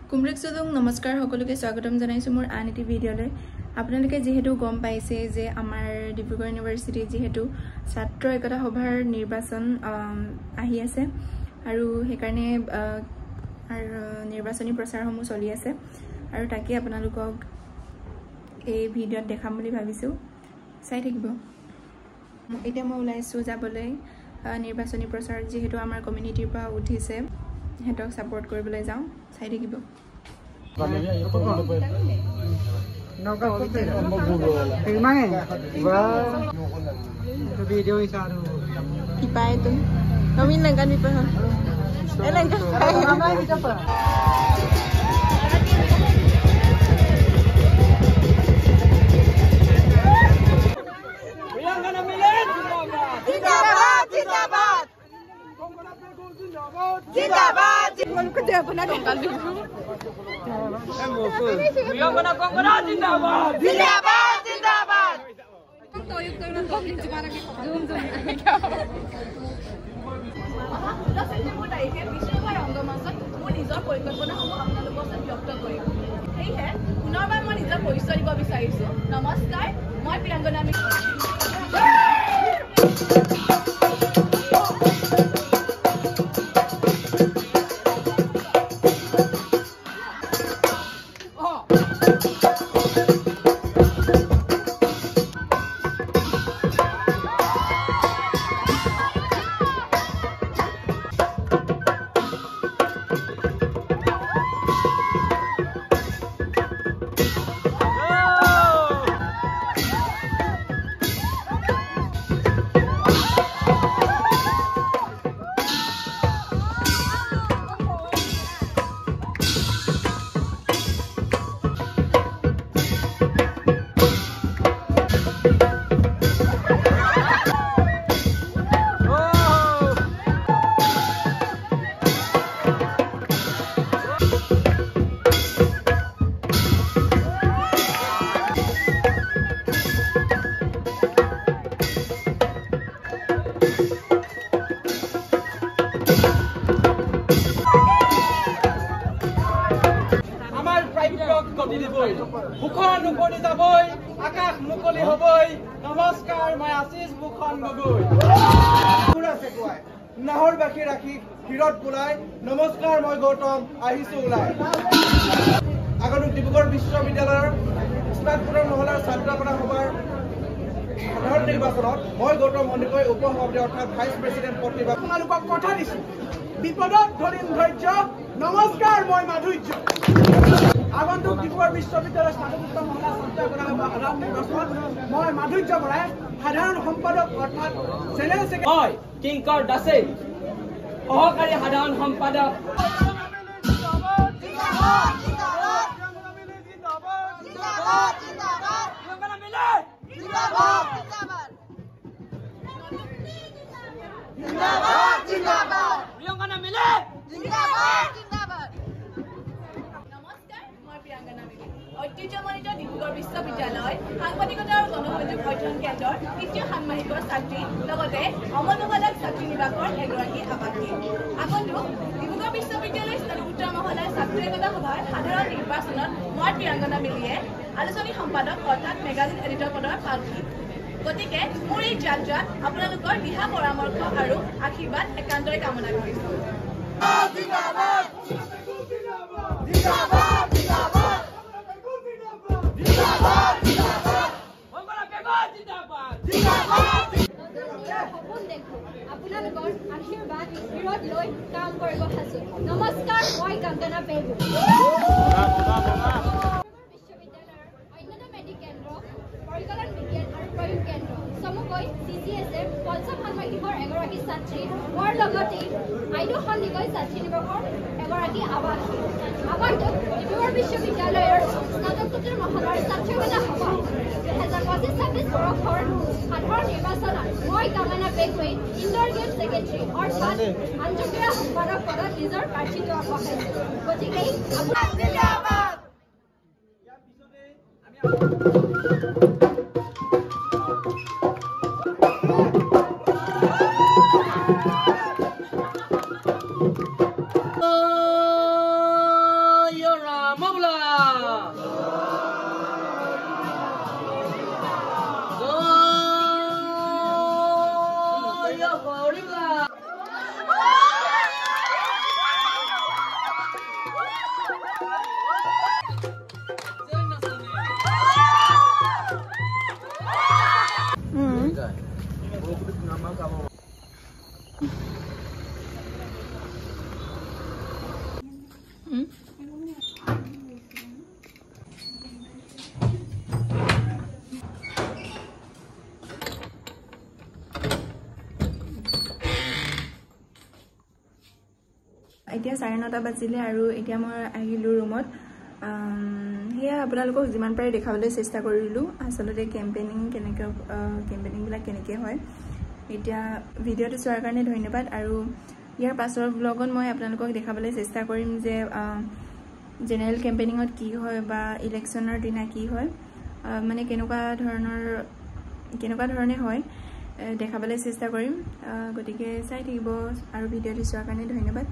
কুমৰিক সদং নমস্কাৰ সকলোকে স্বাগতম জনাইছো মোৰ আন এটি ভিডিঅলৈ আপোনালোকে যেহেতু গম পাইছে যে আমাৰ ডিব্ৰুগড় ইউনিভাৰ্চিটি যেহেতু ছাত্ৰ একতা সভাৰ নিৰ্বাচন আহি আছে আৰু হেকাৰণে নিৰ্বাচনী প্ৰচাৰসমূহ চলি আছে আৰু তাকে আপোনালোকক এই ভিডিঅত দেখাম বুলি ভাবিছো চাই থাকিব এতিয়া মই ওলাইছো যাবলৈ নিৰ্বাচনী প্ৰচাৰ যেহেতু আমাৰ কমিউনিটিৰ পৰা উঠিছে হেতক সাপোৰ্ট কৰিবলৈ যাও চাই থাকিব नौका होते हैं फिल्माएं वाह वीडियो ही सारू किपाए तुम नवीन लंगन भी पर ए लंगन हमारा भी तो पर प्रियंका मिले जिंदाबाद जिंदाबाद जिंदाबाद उनको दे अपना कंकाल भी प्रियंका कंगना जिंदाबाद जिंदाबाद जिंदाबाद तो युक्त करना पब्लिक तुम्हारा के जूम जूम नमस्कार मैं प्रियंका मुखन मुकली जाबई आकाश मुकली हबई नमस्कार मैं आशीष मुखन गगৈ पुरा सेकुवाय नाहर बाकी राखी हिरत बुलाय नमस्कार मैं गौतम आहिसु उलाय आगनु डिब्रुगढ़ विश्वविद्यालयर स्नातकोत्तर মহলাৰ ছাত্ৰকতা সভাৰ সাধাৰণ নিৰ্বাচনত মই গৌতম মণিকৈ উপসভাপতি অৰ্থাৎ ভাইস প্ৰেসিডেন্ট পদ নিৰ্বাচন আপোনালোকক কথা দিছো বিপদত ধৰিম ধৈৰ্য নমস্কাৰ মই মাধুৰ্য আগন্তুক ডিব্ৰুগড় বিশ্ববিদ্যালয়ৰ স্নাতকোত্তৰ মহলা ছাত্ৰকতা সভা সাধাৰণ নিৰ্বাচনত মই মাধুৰ্য বৰাই সাধাৰণ সম্পাদক অৰ্থাৎ জেনেৰেল সেক্ৰেটাৰী হয় কিংকৰ দাসে সহকাৰী সাধাৰণ সম্পাদক ঐতিহ্যমণ্ডিত ডিব্ৰুগড় বিশ্ববিদ্যালয় সাংবাদিকতা আৰু গণসংযোগ অধ্যয়ন কেন্দ্ৰৰ তৃতীয় ষান্মাসিকৰ ছাত্ৰী লগতে অমলবালক ছাত্ৰী নিবাসৰ এগৰাকী আৱাসী আগন্তুক ডিব্ৰুগড় বিশ্ববিদ্যালয় স্নাতকোত্তৰ মহলাৰ ছাত্ৰী একতা সভাৰ সাধাৰণ নিৰ্বাচনত মই প্ৰিয়ংকা মিলিয়ে আলোচনী সম্পাদক অৰ্থাৎ মেগাজিন এডিটৰ পদৰ প্ৰাৰ্থী গতিকে মোৰ এই যাত্ৰাত আপোনালোকৰ দিহা পৰামৰ্শ আৰু আশীৰ্বাদ একান্তৰে কামনা কৰিছো আপোনালোকৰ আশীৰ্বাদ বিৰোধ লৈ কাম কৰিব সাজু নমস্কাৰ মই কাঞ্চনা বেগু বিশ্ববিদ্যালয়ৰ অন্যতম মেডিকেল কেন্দ্ৰ পৰিকল্পনা বিজ্ঞান আৰু প্ৰয়োগ কেন্দ্ৰ চমুকৈ CCSM পঞ্চম ষান্মাসিকৰ এগৰাকী ছাত্ৰী মোৰ লগতে আইডো সন্দিকৈ ছাত্ৰী নিবাসৰ এগৰাকী আৱাসী আগন্তুক ডিব্ৰুগড় বিশ্ববিদ্যালয়ৰ স্নাতকোত্তৰ মহলাৰ ছাত্ৰীকতা সভা 2025-26 বৰ্ষৰ সাধাৰণ নিৰ্বাচনত মই কামনা বেগৈ ইণ্ডোৰ গেম ছেক্ৰেটাৰী অৰ্থাৎ আন্তঃক্ৰীড়া সম্পাদক পদত নিজৰ প্ৰাৰ্থিত্ব আগবঢ়াইছো গতিকে আপোনাৰ জিন্দাবাদ Mabla! এতিয়া 9:30 বাজিলে আৰু এতিয়া মই আহিলো ৰুমত হেয়া আপোনালোকক যিমান পাৰে দেখাবলৈ চেষ্টা কৰিলো আসলতে কেম্পেইনিং বিলাক কেনেকৈ হয় এতিয়া ভিডিঅ'টো চোৱাৰ কাৰণে ধন্যবাদ আৰু ইয়াৰ পাছৰ ব্লগত মই আপোনালোকক দেখাবলৈ চেষ্টা কৰিম যে জেনেৰেল কেম্পেইনিঙত কি হয় বা ইলেকশ্যনৰ দিনা কি হয় মানে কেনেকুৱা ধৰণে হয় দেখাবলৈ চেষ্টা কৰিম গতিকে চাই থাকিব আৰু ভিডিঅ'টো চোৱাৰ কাৰণে ধন্যবাদ